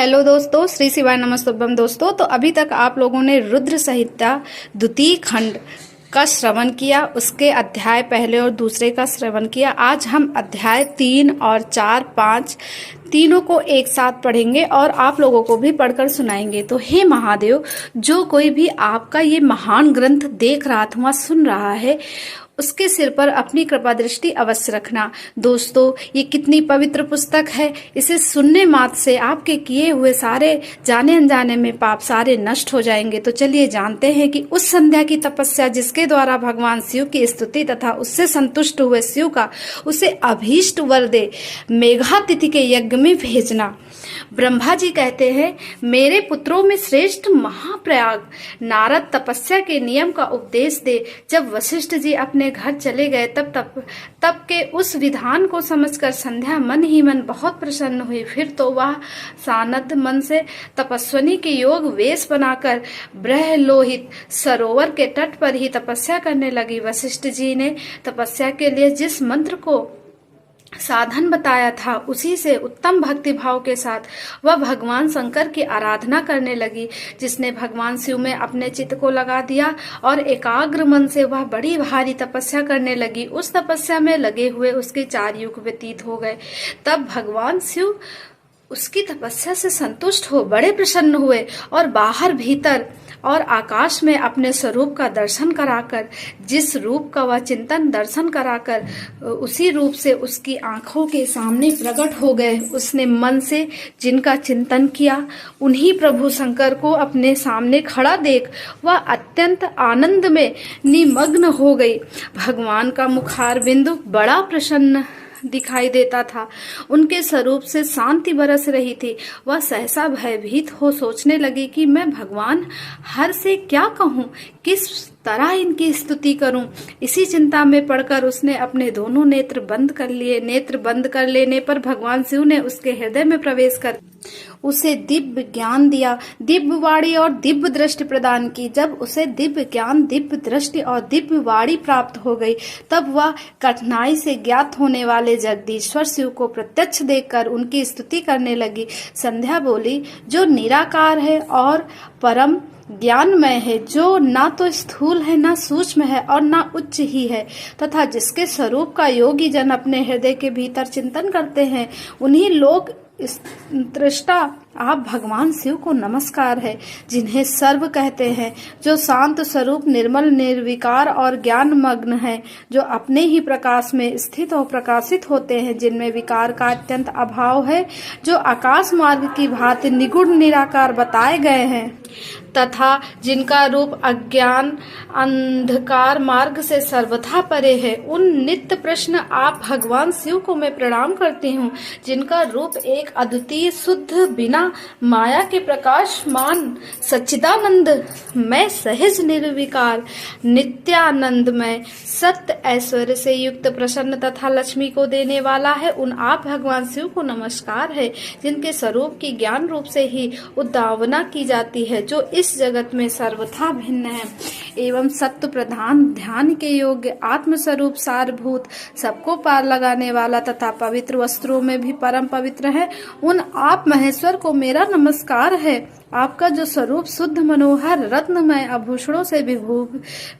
Hello दोस्तों, श्री शिवाय नमस्तुभ्यम। दोस्तों, तो अभी तक आप लोगों ने रुद्र संहिता द्वितीय खंड का श्रवण किया, उसके अध्याय पहले और दूसरे का श्रवण किया। आज हम अध्याय 3 और 4, 5 तीनों को एक साथ पढ़ेंगे और आप लोगों को भी पढ़कर सुनाएंगे। तो हे महादेव, जो कोई भी आपका ये महान ग्रंथ देख रहा अथवा सुन रहा है, उसके सिर पर अपनी कृपा दृष्टि अवश्य रखना। दोस्तों, ये कितनी पवित्र पुस्तक है। इसे सुनने मात्र से आपके किए हुए सारे जाने अनजाने में पाप सारे नष्ट हो जाएंगे। तो चलिए जानते हैं कि उस संध्या की तपस्या जिसके द्वारा भगवान शिव की स्तुति तथा उससे संतुष्ट हुए शिव का उसे अभीष्ट वर दे, मेघातिथि के यज्ञ में भेजना। ब्रह्मा जी कहते हैं, मेरे पुत्रों में श्रेष्ठ महाप्रयाग नारद तपस्या के नियम का उपदेश दे। जब वशिष्ठ जी अपने घर चले गए तब के उस विधान को समझकर संध्या मन ही मन बहुत प्रसन्न हुई। फिर तो वह सानद मन से तपस्विनी के योग वेश बनाकर ब्रह्मलोहित सरोवर के तट पर ही तपस्या करने लगी। वशिष्ठ जी ने तपस्या के लिए जिस मंत्र को साधन बताया था, उसी से उत्तम भक्ति भाव के साथ वह भगवान शंकर की आराधना करने लगी, जिसने भगवान शिव में अपने चित्त को लगा दिया और एकाग्र मन से वह बड़ी भारी तपस्या करने लगी। उस तपस्या में लगे हुए उसके 4 युग व्यतीत हो गए। तब भगवान शिव उसकी तपस्या से संतुष्ट हो बड़े प्रसन्न हुए और बाहर भीतर और आकाश में अपने स्वरूप का दर्शन कराकर, जिस रूप का वह चिंतन दर्शन कराकर उसी रूप से उसकी आंखों के सामने प्रकट हो गए। उसने मन से जिनका चिंतन किया, उन्हीं प्रभु शंकर को अपने सामने खड़ा देख वह अत्यंत आनंद में निमग्न हो गई। भगवान का मुखार बिंदु बड़ा प्रसन्न दिखाई देता था। उनके स्वरूप से शांति बरस रही थी। वह सहसा भयभीत हो सोचने लगी कि मैं भगवान हर से क्या कहूँ, किस तरह इनकी स्तुति करूं। इसी चिंता में पड़कर उसने अपने दोनों नेत्र बंद कर लिए। नेत्र बंद कर लेने पर भगवान शिव ने उसके हृदय में प्रवेश कर उसे दिव्य ज्ञान दिया, दिव्य वाणी और दिव्य दृष्टि प्रदान की। जब उसे दिव्य ज्ञान, दिव्य दृष्टि और दिव्य वाणी प्राप्त हो गई, तब वह कठिनाई से ज्ञात होने वाले जगदीश्वर शिव को प्रत्यक्ष देखकर उनकी स्तुति करने लगी। संध्या बोली, जो निराकार है और परम ज्ञानमय है, जो ना तो स्थूल है, ना सूक्ष्म है और ना उच्च ही है, तथा जिसके स्वरूप का योगी जन अपने हृदय के भीतर चिंतन करते हैं, उन्हीं लोग दृष्टा आप भगवान शिव को नमस्कार है, जिन्हें सर्व कहते हैं, जो शांत स्वरूप निर्मल निर्विकार और ज्ञान मग्न है, जो अपने ही प्रकाश में स्थित और प्रकाशित होते हैं, जिनमें विकार का अत्यंत अभाव है, जो आकाश मार्ग की भांति निगुण निराकार बताए गए हैं, तथा जिनका रूप अज्ञान अंधकार मार्ग से सर्वथा परे है। उन नित्य प्रश्न आप भगवान शिव को मैं प्रणाम करती हूँ, जिनका रूप एक अद्वितीय शुद्ध बिना माया के प्रकाशमान सच्चिदानंद मैं सहज निर्विकार नित्यानंदमय सत्य ऐश्वर्य से युक्त प्रसन्न तथा लक्ष्मी को देने वाला है। उन आप भगवान शिव को नमस्कार है, जिनके स्वरूप की ज्ञान रूप से ही उद्भावना की जाती है, जो इस जगत में सर्वथा भिन्न है एवं सत्य प्रधान, ध्यान के योग्य, आत्मस्वरूप सारभूत, सबको पार लगाने वाला तथा पवित्र वस्त्रों में भी परम पवित्र है। उन आप महेश्वर को मेरा नमस्कार है। आपका जो स्वरूप शुद्ध मनोहर रत्नमय आभूषणों से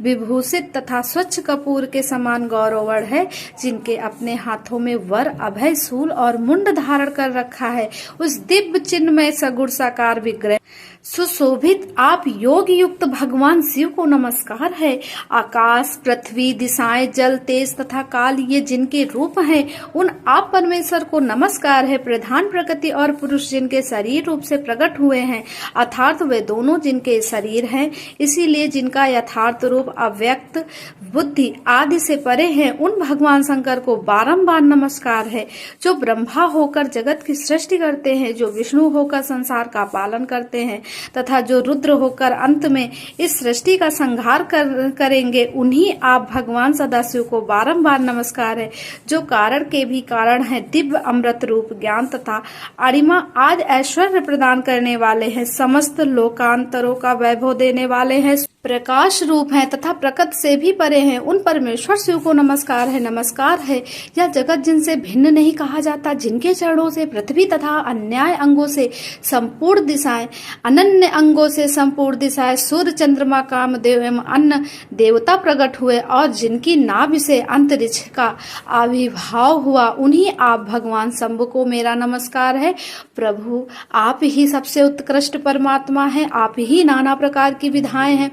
विभूषित तथा स्वच्छ कपूर के समान गौरवर्ण है, जिनके अपने हाथों में वर अभय शूल और मुंड धारण कर रखा है, उस दिव्य चिन्मय सगुण साकार विग्रह सुशोभित आप योग युक्त भगवान शिव को नमस्कार है। आकाश, पृथ्वी, दिशाएं, जल, तेज तथा काल ये जिनके रूप हैं, उन आप परमेश्वर को नमस्कार है। प्रधान प्रकृति और पुरुष जिनके शरीर रूप से प्रकट हुए हैं, अर्थात वे दोनों जिनके शरीर हैं, इसीलिए जिनका यथार्थ रूप अव्यक्त बुद्धि आदि से परे हैं, उन भगवान शंकर को बारंबार नमस्कार है। जो ब्रह्मा होकर जगत की सृष्टि करते हैं, जो विष्णु होकर संसार का पालन करते हैं तथा जो रुद्र होकर अंत में इस सृष्टि का संहार करेंगे, उन्हीं आप भगवान सदाशिव को बारंबार नमस्कार है। जो कारण के भी कारण है, दिव्य अमृत रूप ज्ञान तथा अरिमा आदि ऐश्वर्य प्रदान करने वाले हैं, समस्त लोकांतरों का वैभव देने वाले हैं, प्रकाश रूप हैं तथा प्रकृति से भी परे हैं, उन परमेश्वर शिव को नमस्कार है, नमस्कार है। यह जगत जिनसे भिन्न नहीं कहा जाता, जिनके चरणों से पृथ्वी तथा अन्याय अंगों से संपूर्ण दिशाएं, अनन्य अंगों से संपूर्ण दिशाएं, सूर्य चंद्रमा कामदेव एवं अन्य देवता प्रकट हुए और जिनकी नाभि से अंतरिक्ष का आविर्भाव हुआ, उन्हीं आप भगवान शंभु को मेरा नमस्कार है। प्रभु आप ही सबसे उत्कृष्ट परमात्मा हैं, आप ही नाना प्रकार की विधाएं हैं,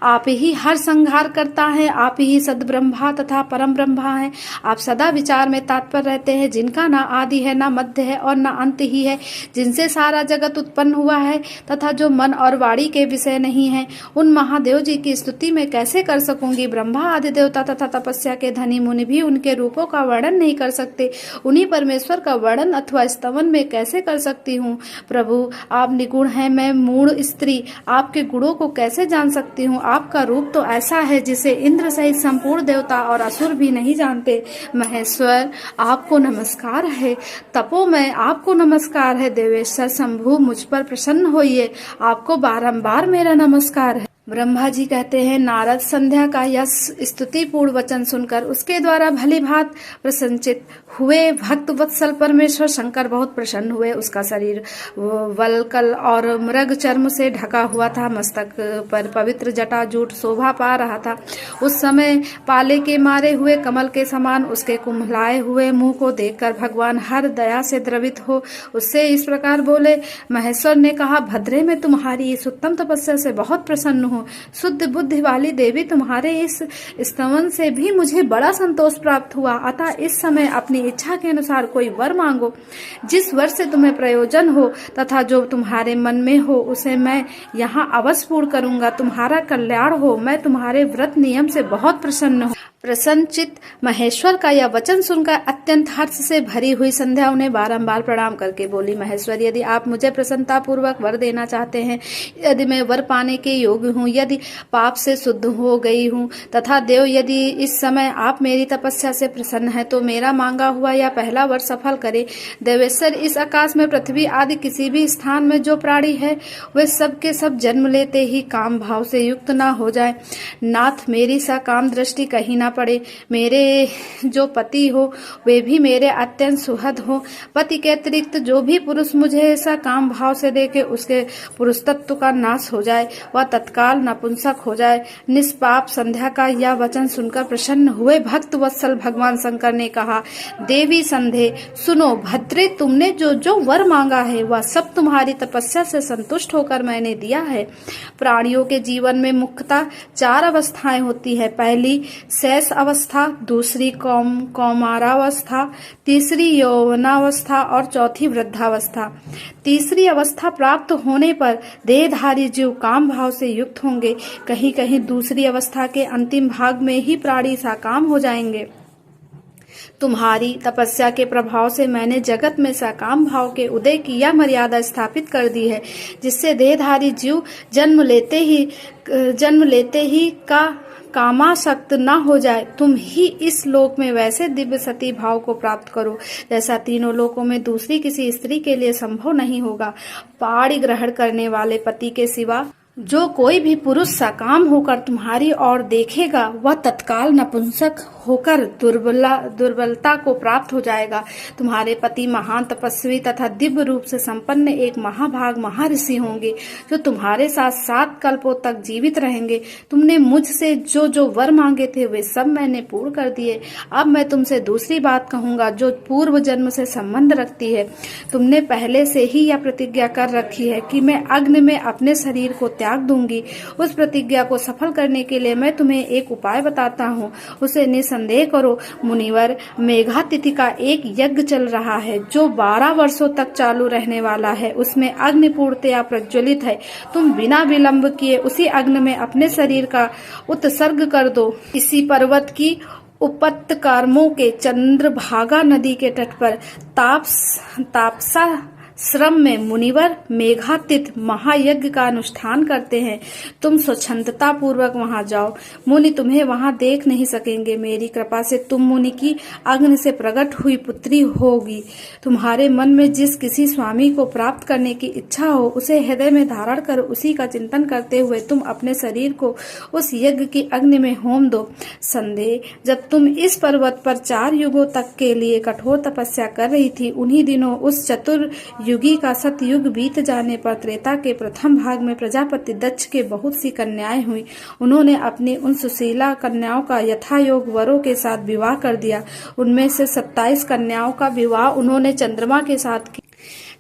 आप ही हर संहार करता है, आप ही सद्ब्रह्मा तथा परम ब्रह्मा है। आप सदा विचार में तत्पर रहते हैं, जिनका ना आदि है, ना मध्य है और ना अंत ही है, जिनसे सारा जगत उत्पन्न हुआ है तथा जो मन और वाणी के विषय नहीं है। उन महादेव जी की स्तुति मैं कैसे कर सकूंगी। ब्रह्मा आदि देवता तथा तपस्या के धनी मुनि भी उनके रूपों का वर्णन नहीं कर सकते, उन्हीं परमेश्वर का वर्णन अथवा स्तवन में कैसे कर सकती हूँ। प्रभु आप निगुण हैं, मैं मूढ़ स्त्री आपके गुणों को कैसे जान सकती हूँ। आपका रूप तो ऐसा है जिसे इंद्र सहित संपूर्ण देवता और असुर भी नहीं जानते। महेश्वर आपको नमस्कार है, तपोमय आपको नमस्कार है। देवेश्वर शंभु मुझ पर प्रसन्न होइए, आपको बारंबार मेरा नमस्कार है। ब्रह्मा जी कहते हैं, नारद संध्या का यह स्तुति पूर्ण वचन सुनकर उसके द्वारा भली भांति प्रसन्नचित हुए। भक्त वत्सल परमेश्वर शंकर बहुत प्रसन्न हुए। उसका शरीर वल्कल और मृग चर्म से ढका हुआ था, मस्तक पर पवित्र जटा जूट शोभा पा रहा था। उस समय पाले के मारे हुए कमल के समान उसके कुम्हलाए हुए मुंह को देखकर भगवान हर दया से द्रवित हो उससे इस प्रकार बोले। महेश्वर ने कहा, भद्रे में तुम्हारी इस उत्तम तपस्या से बहुत प्रसन्न हूँ। शुद्ध बुद्धि वाली देवी, तुम्हारे इस स्तवन से भी मुझे बड़ा संतोष प्राप्त हुआ। अतः इस समय अपनी इच्छा के अनुसार कोई वर मांगो, जिस वर से तुम्हें प्रयोजन हो तथा जो तुम्हारे मन में हो उसे मैं यहाँ अवश्य पूर्ण करूंगा। तुम्हारा कल्याण हो, मैं तुम्हारे व्रत नियम से बहुत प्रसन्न हूँ। प्रसन्नचित महेश्वर का यह वचन सुनकर अत्यंत हर्ष से भरी हुई संध्या उन्हें बारंबार प्रणाम करके बोली, महेश्वर यदि आप मुझे प्रसन्नता पूर्वक वर देना चाहते हैं, यदि मैं वर पाने के योग्य हूँ, यदि पाप से शुद्ध हो गई हूँ तथा देव यदि इस समय आप मेरी तपस्या से प्रसन्न है तो मेरा मांगा हुआ यह पहला वर सफल करे। देवेश्वर इस आकाश में पृथ्वी आदि किसी भी स्थान में जो प्राणी है वे सब के सब जन्म लेते ही काम भाव से युक्त ना हो जाए। नाथ मेरी सा काम दृष्टि कहीं ना पड़े। मेरे जो पति हो वे भी मेरे अत्यंत सुहृद हो। पति के अतिरिक्त जो भी पुरुष मुझे ऐसा काम भाव से देखे उसके पुरुष तत्व का नाश हो जाए, वह तत्काल नपुंसक हो जाए। निष्पाप संध्या का यह वचन सुनकर प्रसन्न हुए भक्त वत्सल भगवान शंकर ने कहा, देवी संधे सुनो, भद्रे तुमने जो जो वर मांगा है वह सब तुम्हारी तपस्या से संतुष्ट होकर मैंने दिया है। प्राणियों के जीवन में मुख्यतः 4 अवस्थाएं होती है। पहली शैश अवस्था, दूसरी कौमारावस्था, तीसरी यौवनावस्था और चौथी वृद्धावस्था। तीसरी अवस्था प्राप्त होने पर देहधारी जीव काम भाव से युक्त होंगे। कहीं कहीं दूसरी अवस्था के अंतिम भाग में ही प्राणी साकाम हो जाएंगे। तुम्हारी तपस्या के प्रभाव से मैंने जगत में सकाम भाव के उदय की यह मर्यादा स्थापित कर दी है, जिससे देहधारी जीव जन्म लेते ही का कामासक्त न हो जाए। तुम ही इस लोक में वैसे दिव्य सती भाव को प्राप्त करो जैसा तीनों लोकों में दूसरी किसी स्त्री के लिए संभव नहीं होगा। पाणी ग्रहण करने वाले पति के सिवा जो कोई भी पुरुष सकाम होकर तुम्हारी ओर देखेगा वह तत्काल नपुंसक होकर दुर्बलता को प्राप्त हो जाएगा। तुम्हारे पति महान तपस्वी तथा दिव्य रूप से संपन्न एक महाभाग महर्षि होंगे जो तुम्हारे साथ 7 कल्पों तक जीवित रहेंगे। तुमने मुझसे जो जो वर मांगे थे वे सब मैंने पूर्ण कर दिए। अब मैं तुमसे दूसरी बात कहूंगा जो पूर्व जन्म से संबंध रखती है। तुमने पहले से ही यह प्रतिज्ञा कर रखी है कि मैं अग्नि में अपने शरीर को त्याग दूंगी। उस प्रतिज्ञा को सफल करने के लिए मैं तुम्हें एक उपाय बताता हूँ, उसे निसंदेह करो। मुनिवर, मेघातिथि का एक यज्ञ चल रहा है जो 12 वर्षों तक चालू रहने वाला है। उसमें अग्नि पूर्णतया प्रज्वलित है। तुम बिना विलंब किए उसी अग्नि में अपने शरीर का उत्सर्ग कर दो। इसी पर्वत की उपत्यकार्मों के चंद्रभागा नदी के तट पर तापसा श्रम में मुनिवर मेघातीत महायज्ञ का अनुष्ठान करते हैं। तुम स्वच्छंदता पूर्वक वहां जाओ, मुनि तुम्हें वहां देख नहीं सकेंगे। मेरी कृपा से तुम मुनि की अग्नि से प्रकट हुई पुत्री होगी। तुम्हारे मन में जिस किसी स्वामी को प्राप्त करने की इच्छा हो, उसे हृदय में धारण कर उसी का चिंतन करते हुए तुम अपने शरीर को उस यज्ञ की अग्नि में होम दो। संदेह, जब तुम इस पर्वत पर 4 युगों तक के लिए कठोर तपस्या कर रही थी, उन्हीं दिनों उस चतुर्युगी का सतयुग बीत जाने पर त्रेता के प्रथम भाग में प्रजापति दक्ष के बहुत सी कन्याएं हुई। उन्होंने अपनी उन सुशीला कन्याओं का यथायोग वरों के साथ विवाह कर दिया। उनमें से 27 कन्याओं का विवाह उन्होंने चंद्रमा के साथ किया।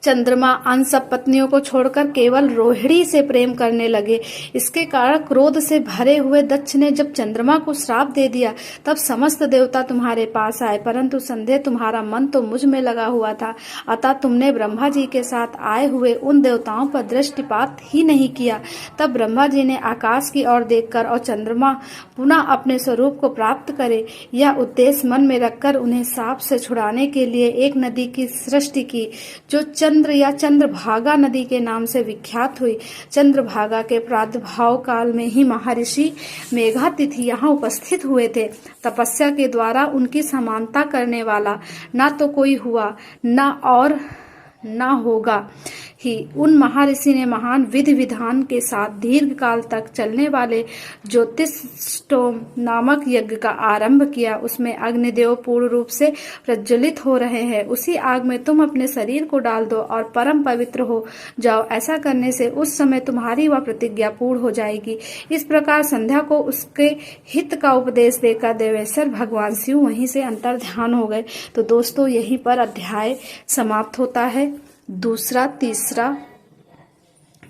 चंद्रमा अन्य सब पत्नियों को छोड़कर केवल रोहिणी से प्रेम करने लगे। इसके कारण क्रोध से भरे हुए दक्ष ने जब चंद्रमा को श्राप दे दिया, तब समस्त देवता तुम्हारे पास आए, परंतु संदेह तुम्हारा मन तो मुझ में लगा हुआ था, अतः तुमने ब्रह्मा जी के साथ आए हुए उन देवताओं पर दृष्टिपात ही नहीं किया। तब ब्रह्मा जी ने आकाश की ओर देखकर और चंद्रमा पुनः अपने स्वरूप को प्राप्त करे, यह उद्देश्य मन में रखकर उन्हें साप से छुड़ाने के लिए एक नदी की सृष्टि की, जो चंद्र या चंद्रभागा नदी के नाम से विख्यात हुई। चंद्रभागा के प्रादुर्भाव काल में ही महर्षि मेघातिथि यहाँ उपस्थित हुए थे। तपस्या के द्वारा उनकी समानता करने वाला ना तो कोई हुआ, ना और ना होगा ही। उन महर्षि ने महान विधि विधान के साथ दीर्घ काल तक चलने वाले ज्योतिष्टोम नामक यज्ञ का आरंभ किया। उसमें अग्निदेव पूर्ण रूप से प्रज्वलित हो रहे हैं। उसी आग में तुम अपने शरीर को डाल दो और परम पवित्र हो जाओ। ऐसा करने से उस समय तुम्हारी वह प्रतिज्ञा पूर्ण हो जाएगी। इस प्रकार संध्या को उसके हित का उपदेश देकर देवेश्वर भगवान शिव वहीं से अंतर्ध्यान हो गए। तो दोस्तों, यहीं पर अध्याय समाप्त होता है। दूसरा,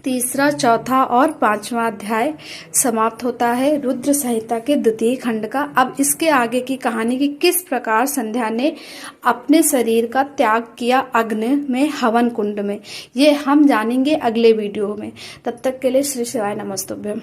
तीसरा, चौथा और 5वां अध्याय समाप्त होता है रुद्र संहिता के द्वितीय खंड का। अब इसके आगे की कहानी की किस प्रकार संध्या ने अपने शरीर का त्याग किया अग्नि में, हवन कुंड में, ये हम जानेंगे अगले वीडियो में। तब तक के लिए श्री शिवाय नमस्तुभ्यम।